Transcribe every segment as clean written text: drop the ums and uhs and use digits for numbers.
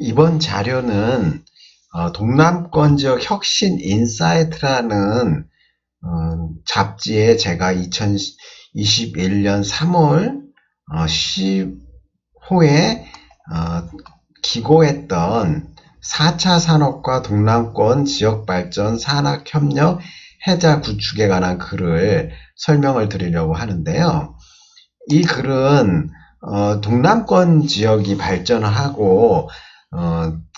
이번 자료는 동남권 지역 혁신 인사이트라는 잡지에 제가 2021년 3월 10호에 기고했던 4차 산업과 동남권 지역발전 산학협력 해자 구축에 관한 글을 설명을 드리려고 하는데요. 이 글은 동남권 지역이 발전을 하고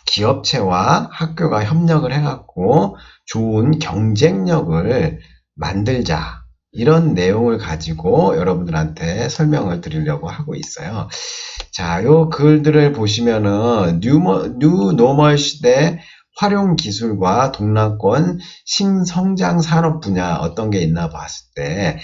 기업체와 학교가 협력을 해갖고 좋은 경쟁력을 만들자, 이런 내용을 가지고 여러분들한테 설명을 드리려고 하고 있어요. 자, 요 글들을 보시면은 뉴 노멀 시대 활용 기술과 동남권 신성장 산업 분야 어떤 게 있나 봤을 때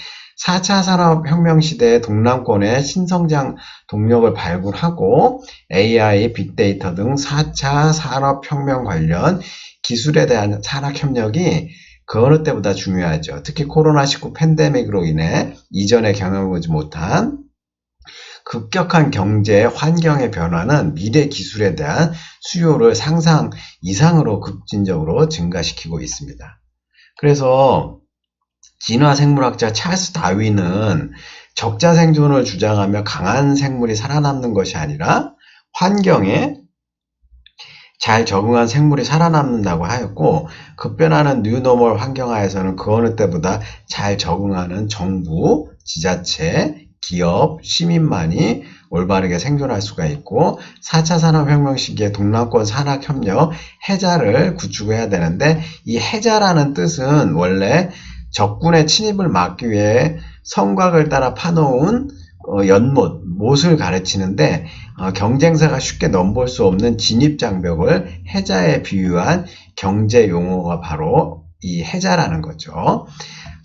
4차 산업혁명 시대에 동남권의 신성장 동력을 발굴하고 AI, 빅데이터 등 4차 산업혁명 관련 기술에 대한 산학협력이 그 어느 때보다 중요하죠. 특히 코로나19 팬데믹으로 인해 이전에 경험해보지 못한 급격한 경제 환경의 변화는 미래 기술에 대한 수요를 상상 이상으로 급진적으로 증가시키고 있습니다. 그래서 진화생물학자 찰스 다윈은 적자 생존을 주장하며 강한 생물이 살아남는 것이 아니라 환경에 잘 적응한 생물이 살아남는다고 하였고, 급변하는 뉴노멀 환경하에서는 그 어느 때보다 잘 적응하는 정부, 지자체, 기업, 시민만이 올바르게 생존할 수가 있고 4차 산업혁명 시기에 동남권 산학협력 해자를 구축해야 되는데, 이 해자라는 뜻은 원래 적군의 침입을 막기 위해 성곽을 따라 파놓은 못을 가르치는데, 경쟁사가 쉽게 넘볼 수 없는 진입장벽을 해자에 비유한 경제 용어가 바로 이 해자라는 거죠.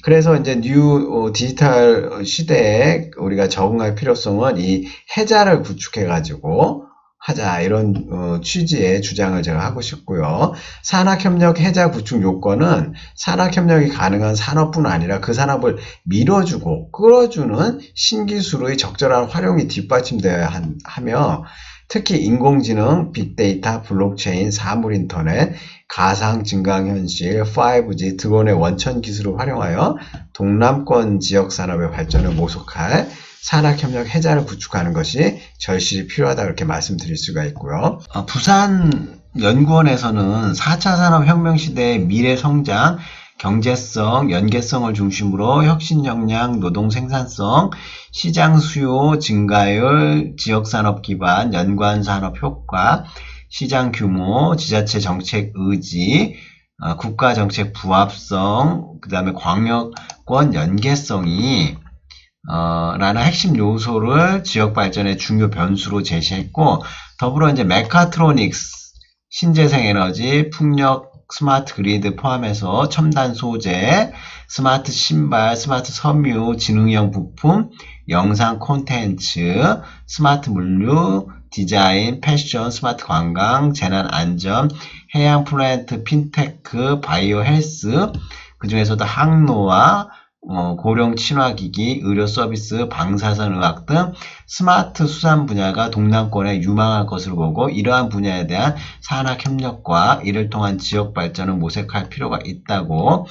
그래서 이제 뉴 디지털 시대에 우리가 적응할 필요성은 이 해자를 구축해가지고 하자, 이런 취지의 주장을 제가 하고 싶고요. 산학협력 해자 구축 요건은 산학협력이 가능한 산업뿐 아니라 그 산업을 밀어주고 끌어주는 신기술의 적절한 활용이 뒷받침되어야 하며, 특히 인공지능, 빅데이터, 블록체인, 사물인터넷, 가상 증강현실, 5G, 드론의 원천 기술을 활용하여 동남권 지역산업의 발전을 모색할 산학협력 해자를 구축하는 것이 절실히 필요하다, 그렇게 말씀드릴 수가 있고요. 부산 연구원에서는 4차 산업혁명 시대의 미래 성장, 경제성, 연계성을 중심으로 혁신 역량, 노동 생산성, 시장 수요 증가율, 지역산업 기반, 연관산업 효과, 시장 규모, 지자체 정책 의지, 국가 정책 부합성, 그 다음에 광역권 연계성이 라는 핵심 요소를 지역 발전의 중요 변수로 제시했고, 더불어 이제 메카트로닉스, 신재생 에너지, 풍력, 스마트 그리드 포함해서 첨단 소재, 스마트 신발, 스마트 섬유, 지능형 부품, 영상 콘텐츠, 스마트 물류, 디자인, 패션, 스마트 관광, 재난 안전, 해양 플랜트, 핀테크, 바이오 헬스, 그 중에서도 항로와 고령 친화기기, 의료 서비스, 방사선 의학 등 스마트 수산 분야가 동남권에 유망할 것으로 보고, 이러한 분야에 대한 산학협력과 이를 통한 지역 발전을 모색할 필요가 있다고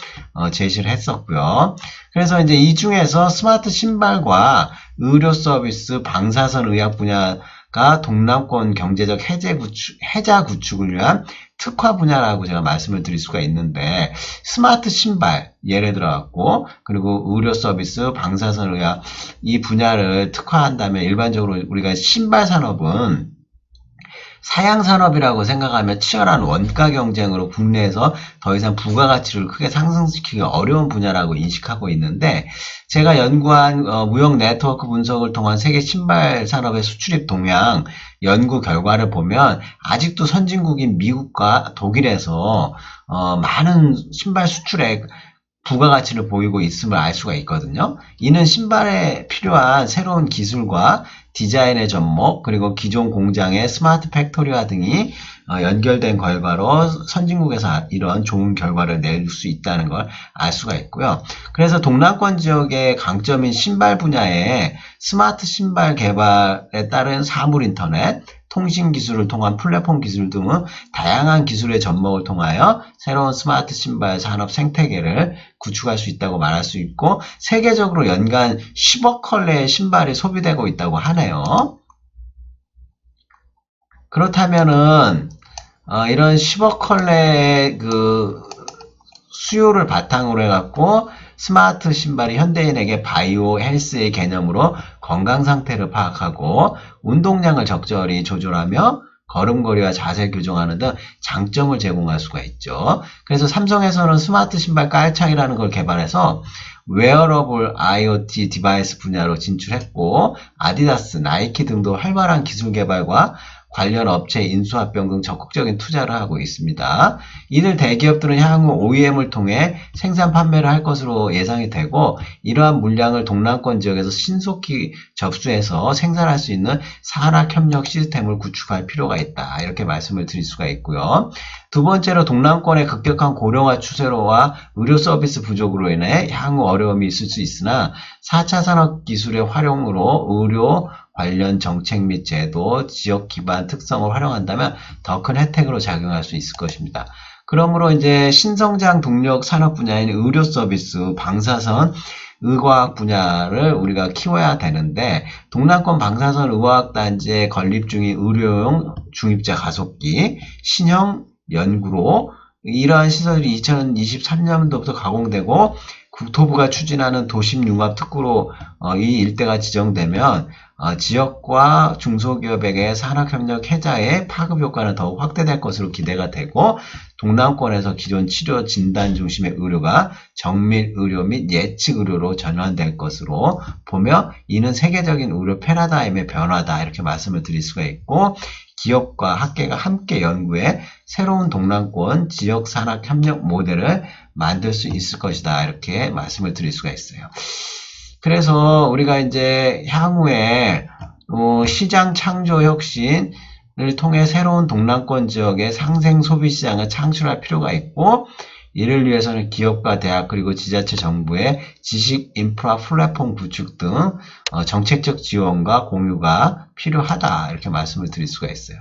제시를 했었고요. 그래서 이제 이 중에서 스마트 신발과 의료 서비스, 방사선 의학 분야가 동남권 경제적 해자 구축을 위한 특화 분야라고 제가 말씀을 드릴 수가 있는데, 스마트 신발 예를 들어갖고, 그리고 의료 서비스, 방사선 의학 이 분야를 특화한다면, 일반적으로 우리가 신발 산업은 사양 산업이라고 생각하면 치열한 원가 경쟁으로 국내에서 더 이상 부가가치를 크게 상승시키기 어려운 분야라고 인식하고 있는데, 제가 연구한 무역 네트워크 분석을 통한 세계 신발 산업의 수출입 동향 연구 결과를 보면 아직도 선진국인 미국과 독일에서 많은 신발 수출액 부가가치를 보이고 있음을 알 수가 있거든요. 이는 신발에 필요한 새로운 기술과 디자인의 접목, 그리고 기존 공장의 스마트 팩토리화 등이 연결된 결과로 선진국에서 이런 좋은 결과를 낼 수 있다는 걸 알 수가 있고요. 그래서 동남권 지역의 강점인 신발 분야에 스마트 신발 개발에 따른 사물 인터넷, 통신 기술을 통한 플랫폼 기술 등 다양한 기술의 접목을 통하여 새로운 스마트 신발 산업 생태계를 구축할 수 있다고 말할 수 있고, 세계적으로 연간 10억 컬레의 신발이 소비되고 있다고 하네요. 그렇다면은 이런 10억 컬레의 그 수요를 바탕으로 해갖고 스마트 신발이 현대인에게 바이오 헬스의 개념으로 건강 상태를 파악하고 운동량을 적절히 조절하며 걸음걸이와 자세 교정하는 등 장점을 제공할 수가 있죠. 그래서 삼성에서는 스마트 신발 깔창이라는 걸 개발해서 웨어러블 IoT 디바이스 분야로 진출했고, 아디다스, 나이키 등도 활발한 기술 개발과 관련 업체 인수합병 등 적극적인 투자를 하고 있습니다. 이들 대기업들은 향후 OEM을 통해 생산 판매를 할 것으로 예상이 되고, 이러한 물량을 동남권 지역에서 신속히 접수해서 생산할 수 있는 산학협력 시스템을 구축할 필요가 있다. 이렇게 말씀을 드릴 수가 있고요. 두 번째로 동남권의 급격한 고령화 추세로와 의료 서비스 부족으로 인해 향후 어려움이 있을 수 있으나 4차 산업 기술의 활용으로 의료 관련 정책 및 제도, 지역 기반 특성을 활용한다면 더 큰 혜택으로 작용할 수 있을 것입니다. 그러므로 이제 신성장 동력 산업 분야인 의료 서비스, 방사선, 의과학 분야를 우리가 키워야 되는데, 동남권 방사선 의과학 단지에 건립 중인 의료용 중입자 가속기, 신형 연구로 이러한 시설이 2023년도부터 가공되고 국토부가 추진하는 도심융합 특구로 이 일대가 지정되면 지역과 중소기업에게 산학협력 해자의 파급 효과는 더욱 확대될 것으로 기대가 되고, 동남권에서 기존 치료 진단 중심의 의료가 정밀 의료 및 예측 의료로 전환될 것으로 보며, 이는 세계적인 의료 패러다임의 변화다. 이렇게 말씀을 드릴 수가 있고, 기업과 학계가 함께 연구해 새로운 동남권 지역 산학 협력 모델을 만들 수 있을 것이다. 이렇게 말씀을 드릴 수가 있어요. 그래서 우리가 이제 향후에 시장 창조 혁신을 통해 새로운 동남권 지역의 상생 소비 시장을 창출할 필요가 있고, 이를 위해서는 기업과 대학 그리고 지자체 정부의 지식 인프라 플랫폼 구축 등 정책적 지원과 공유가 필요하다. 이렇게 말씀을 드릴 수가 있어요.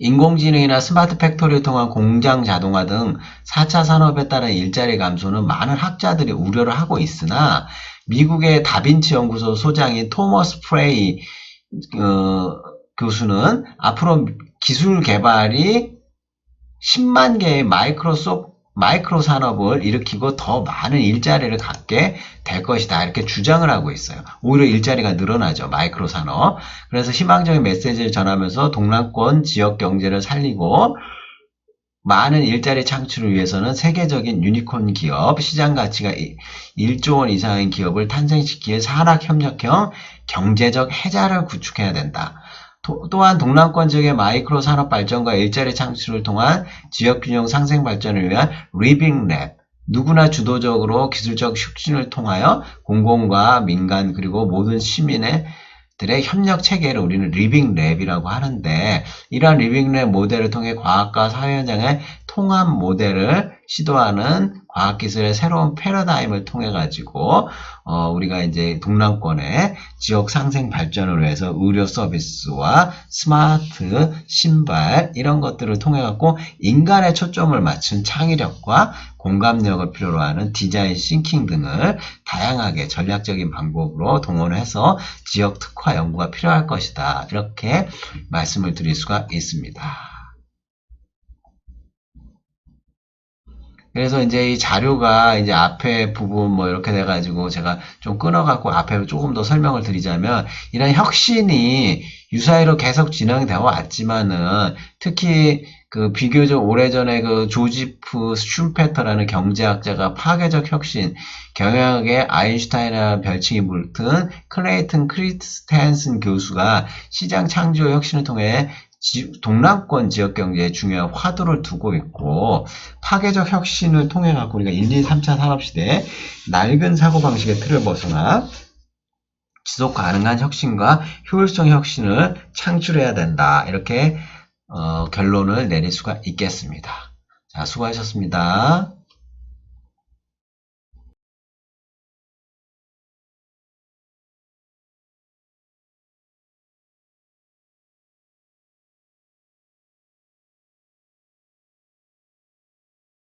인공지능이나 스마트 팩토리를 통한 공장 자동화 등 4차 산업에 따른 일자리 감소는 많은 학자들이 우려를 하고 있으나, 미국의 다빈치 연구소 소장인 토머스 프레이 교수는 앞으로 기술 개발이 10만 개의 마이크로 산업을 일으키고 더 많은 일자리를 갖게 될 것이다. 이렇게 주장을 하고 있어요. 오히려 일자리가 늘어나죠. 마이크로 산업. 그래서 희망적인 메시지를 전하면서 동남권 지역 경제를 살리고 많은 일자리 창출을 위해서는 세계적인 유니콘 기업, 시장 가치가 1조 원 이상인 기업을 탄생시킬 산학협력형 경제적 해자를 구축해야 된다. 또한 동남권 지역의 마이크로 산업 발전과 일자리 창출을 통한 지역균형 상생 발전을 위한 리빙랩, 누구나 주도적으로 기술적 혁신을 통하여 공공과 민간 그리고 모든 시민의 협력 체계를 우리는 리빙랩이라고 하는데, 이러한 리빙랩 모델을 통해 과학과 사회 현장의 통합 모델을 시도하는 과학기술의 새로운 패러다임을 통해 가지고 우리가 이제 동남권의 지역 상생 발전을 위해서 의료 서비스와 스마트 신발 이런 것들을 통해 갖고 인간의 초점을 맞춘 창의력과 공감력을 필요로 하는 디자인 싱킹 등을 다양하게 전략적인 방법으로 동원해서 지역 특화 연구가 필요할 것이다. 이렇게 말씀을 드릴 수가 있습니다. 그래서 이제 이 자료가 이제 앞에 부분 뭐 이렇게 돼가지고 제가 좀 끊어갖고 앞에 조금 더 설명을 드리자면, 이런 혁신이 유사히로 계속 진행되어 왔지만은 특히 그 비교적 오래전에 그 조지프 슈페터라는 경제학자가 파괴적 혁신, 경영학의 아인슈타인이라는 별칭이 붙은 클레이튼 크리스텐슨 교수가 시장 창조 혁신을 통해 동남권 지역 경제에 중요한 화두를 두고 있고, 파괴적 혁신을 통해 갖고 우리가 1, 2, 3차 산업시대에 낡은 사고방식의 틀을 벗어나 지속 가능한 혁신과 효율성 혁신을 창출해야 된다. 이렇게 결론을 내릴 수가 있겠습니다. 자, 수고하셨습니다.